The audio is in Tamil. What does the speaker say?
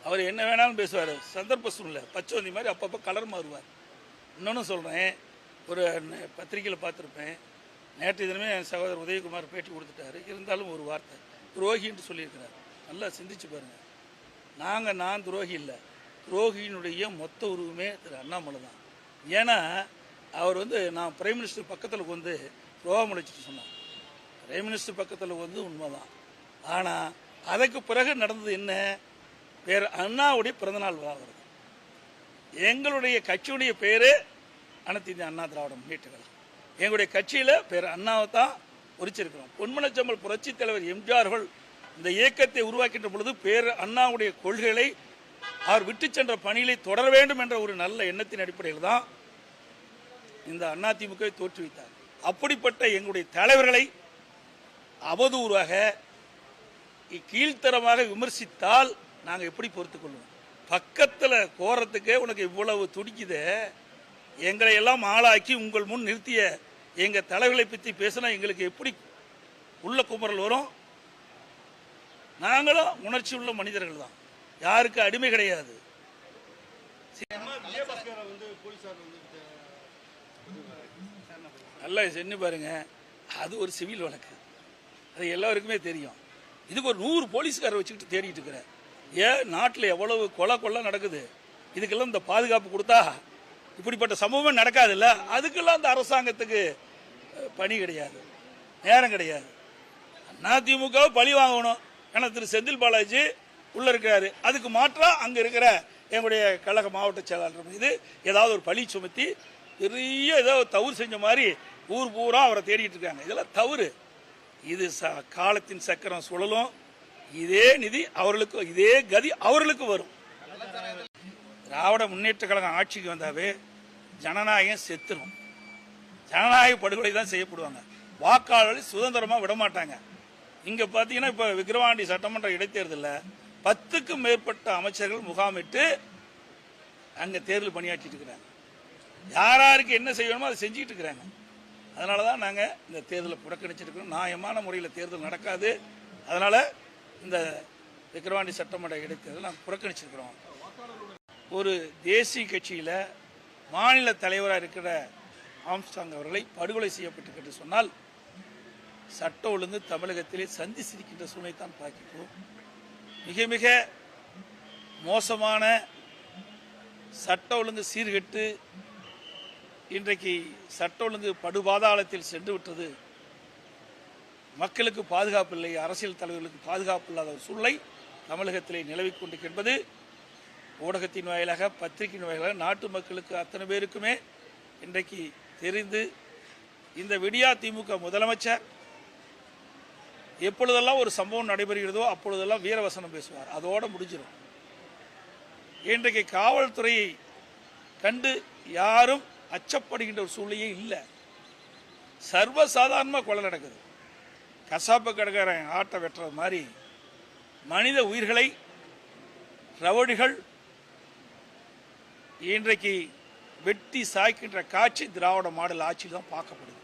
அவர் என்ன வேணாலும் பேசுவார், சந்தர்ப்ப சூழ்நிலை பச்சோந்தி மாதிரி அப்பப்போ கலர் மாறுவார். இன்னொன்று சொல்கிறேன், ஒரு பத்திரிகையில் பார்த்துருப்பேன், நேற்று தினமே என் சகோதரர் உதயகுமார் பேட்டி கொடுத்துட்டாரு. இருந்தாலும் ஒரு வார்த்தை துரோகின்னு சொல்லியிருக்கிறார். நல்லா சிந்திச்சு பாருங்கள். நான் துரோகி இல்லை, துரோகியினுடைய மொத்த உருவமே திரு அண்ணாமலை தான். ஏன்னா அவர் நான் பிரைம் மினிஸ்டர் பக்கத்தில் வந்து துரோகம் அழைச்சிட்டு சொன்னார். பிரைம் மினிஸ்டர் பக்கத்தில் வந்து உண்மைதான். ஆனால் அதுக்கு பிறகு நடந்தது என்ன? வேறு அண்ணாவுடைய பிறந்தநாள் விழா வருது. எங்களுடைய கட்சியுடைய பேர் அனைத்து இந்திய அண்ணா திராவிட முன்னேற்ற கழகம். எங்களுடைய கட்சியில் பேர் அண்ணாவை தான் உரிச்சிருக்கிறோம். பொன்மனச்சம்பல் புரட்சி தலைவர் எம்ஜிஆர்கள் இந்த இயக்கத்தை உருவாக்கின்ற பொழுது பேர் அண்ணாவுடைய கொள்கைகளை அவர் விட்டு சென்ற பணிகளை தொடர வேண்டும் என்ற ஒரு நல்ல எண்ணத்தின் அடிப்படையில் தான் இந்த அதிமுகவை தோற்றுவித்தார். அப்படிப்பட்ட எங்களுடைய தலைவர்களை அவதூறாக கீழ்த்தரமாக விமர்சித்தால் நாங்கள் எப்படி பொறுத்து கொள்வோம்? பக்கத்தில் கோரத்துக்கே உனக்கு இவ்வளவு துடிக்குது, எங்களை எல்லாம் ஆளாக்கி உங்கள் முன் நிறுத்திய எங்கள் தலைவர்களை பற்றி பேசினா எங்களுக்கு எப்படி உள்ள குமரல் வரும்? நாங்களும் உணர்ச்சி உள்ள மனிதர்கள் தான், யாருக்கு அடிமை கிடையாது. நல்லா சென்று பாருங்க, அது ஒரு சிவில் வழக்கு, அது எல்லாருக்குமே தெரியும். இதுக்கு ஒரு 100 போலீஸ்காரை வச்சுக்கிட்டு தேடிட்டு இருக்கிறேன். ஏன் நாட்டில் எவ்வளவு கொலை நடக்குது, இதுக்கெல்லாம் இந்த பாதுகாப்பு கொடுத்தா இப்படிப்பட்ட சம்பவமே நடக்காதுல்ல. அதுக்கெல்லாம் இந்த அரசாங்கத்துக்கு பணி கிடையாது, நேரம் கிடையாது. அதிமுகவை பழி வாங்கணும். ஏன்னா திரு செந்தில் பாலாஜி உள்ள இருக்கிறாரு, அதுக்கு மாற்றா அங்கே இருக்கிற எங்களுடைய கழக மாவட்ட செயலாளர் மீது ஏதாவது ஒரு பழி சுமத்தி பெரிய ஏதோ தவறு செஞ்ச மாதிரி ஊர் பூரா அவரை தேடிட்டு இருக்காங்க. இதெல்லாம் தவறு. இது காலத்தின் சக்கரம் சுழலும். இதே நிதி அவர்களுக்கு, இதே கதி அவர்களுக்கு வரும். திராவிட முன்னேற்ற கழகம் ஆட்சிக்கு வந்தாவே ஜனநாயகம் செத்துரும். ஜனநாயக படுகொலை தான் செய்யப்படுவாங்க. வாக்காளர்களை சுதந்திரமாக விட மாட்டாங்க. இங்கே பார்த்தீங்கன்னா இப்போ விக்கிரவாண்டி சட்டமன்ற இடைத்தேர்தலில் 10க்கும் மேற்பட்ட அமைச்சர்கள் முகாமிட்டு அங்கே தேர்தல் பணியாற்றிட்டு இருக்கிறாங்க. யாருக்கு என்ன செய்யணுமோ அதை செஞ்சுக்கிட்டு இருக்கிறாங்க. அதனால தான் நாங்கள் இந்த தேர்தலை புறக்கணிச்சிருக்கிறோம். நியாயமான முறையில் தேர்தல் நடக்காது. அதனால் இந்த விக்கிரவாண்டி சட்டமன்ற இடைத்தேர்தல் நாங்கள் புறக்கணிச்சிருக்கிறோம். ஒரு தேசிய கட்சியில் மாநில தலைவராக இருக்கிற ஆம்ஸ்டாங் அவர்களை படுகொலை செய்யப்பட்டிருக்கிறது சொன்னால் சட்ட ஒழுங்கு தமிழகத்திலே சந்தி சிரிக்கின்ற சூழ்நிலை தான் பார்க்கிறோம். மிக மிக மோசமான சட்ட ஒழுங்கு சீர்கெட்டு இன்றைக்கு சட்ட ஒழுங்கு படுபாதாளத்தில் சென்று விட்டது. மக்களுக்கு பாதுகாப்பு இல்லை, அரசியல் தலைவர்களுக்கு பாதுகாப்பு இல்லாத ஒரு சூழ்நிலை தமிழகத்திலே நிலவிக் கொண்டிருக்கின்றது. ஊடகத்தின் வாயிலாக, பத்திரிகையின் வாயிலாக நாட்டு மக்களுக்கு அத்தனை பேருக்குமே இன்றைக்கு தெரிந்து, இந்த விடியா திமுக முதலமைச்சர் எப்பொழுதெல்லாம் ஒரு சம்பவம் நடைபெறுகிறதோ அப்பொழுதெல்லாம் வீரவசனம் பேசுவார். அதோடு முடிஞ்சிடும். இன்றைக்கு காவல்துறையை கண்டு யாரும் அச்சப்படுகின்ற ஒரு சூழ்நிலையே இல்லை. சர்வசாதாரணமாக கொலை நடக்குது. கசாப்பு கடைக்காரன் ஆட்டை வெட்டுறது மாதிரி மனித உயிர்களை ரவுடிகள் இன்றைக்கு வெட்டி சாய்க்கின்ற காட்சி திராவிட மாடல் ஆட்சியில் தான் பார்க்கப்படுது.